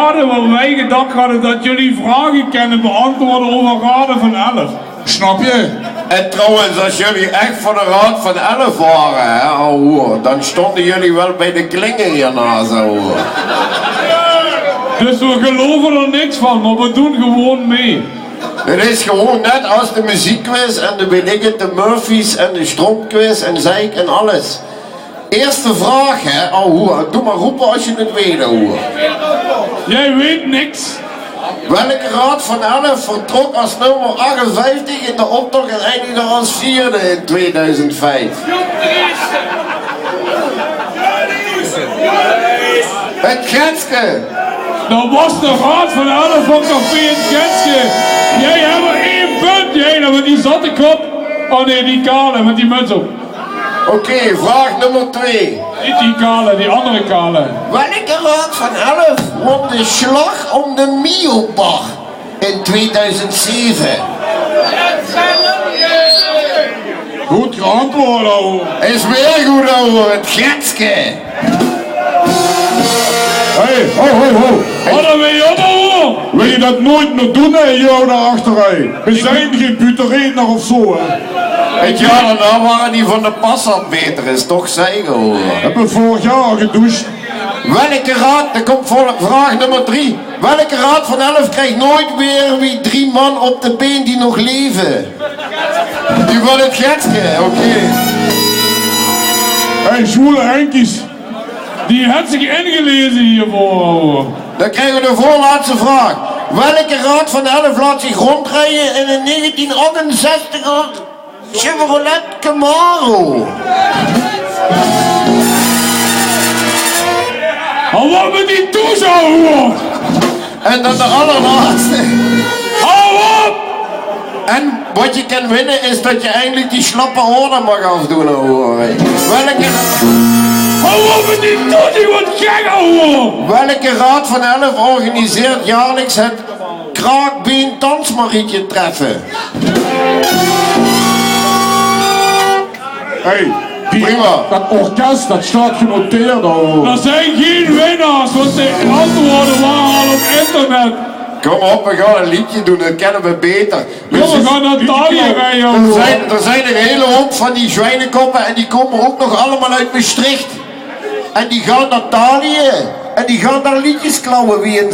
raden, want wij gedacht hadden dat jullie vragen kunnen beantwoorden over raden van 11. Snap je? En trouwens, als jullie echt van de Raad van 11 waren, hè, ouwe, dan stonden jullie wel bij de klingen hiernaast, ouwe. Dus we geloven er niks van, maar we doen gewoon mee. Het is gewoon net als de muziekquiz en de weet ik het, de Murphys en de stroomquiz en zeik en alles. Eerste vraag, hè, ouwe, doe maar roepen als je het weet, ouwe. Jij weet niks. Welke Raad van 11 vertrok als nummer 58 in de optocht en eindigde als vierde in 2005? Het Getske! Dat was de Raad van 11 van Café in Getske. Jij hebt maar 1 punt, jij, met die zatte kop. Oh nee, die kale, met die muts op. Oké, vraag nummer 2. Niet die kale, die andere kale. Welke Raad van 11 won de slag om de Mio-bar in 2007? Goed geantwoord, ouwe. Is weer goed, ouwe, het Getske! Hé, ho. Wat dan ben je op, hoor? Wil je dat nooit meer doen, hè, jou daar achterin? We zijn geen buteredner of zo, hè. Het jaar daarna waren die van de Passat beter, is toch zeggen, hoor. Hebben we vorig jaar gedoucht? Welke raad, er komt vraag nummer 3. Welke Raad van 11 krijgt nooit weer wie 3 man op de been die nog leven? Die van het Getske, oké. Hé, zwoele Henkies. Die heeft zich ingelezen hiervoor, hoor. Dan krijgen we de voorlaatste vraag. Welke Raad van 11 laat zich rondrijden in een 1968 Chevrolet Camaro? Hou op met die toeschouwer, hoor. En dan de allerlaatste. Hou op! En wat je kan winnen is dat je eindelijk die slappe oren mag afdoen, hoor. Welke... Hou op met die toetie, wat gek, hoor. Welke Raad van 11 organiseert jaarlijks het Kraakbeen Dansmarietje treffen? Hé, Prima. dat orkest, dat staat genoteerd, ouwe. Er zijn geen winnaars, want de antwoorden waren al op internet. Kom op, we gaan een liedje doen, dat kennen we beter. Jongen, we gaan naar Talië rijden, hoor. Er zijn een hele hoop van die zwijnenkoppen en die komen ook nog allemaal uit Maastricht. En die gaan naar Talië en die gaan daar liedjes klauwen wie een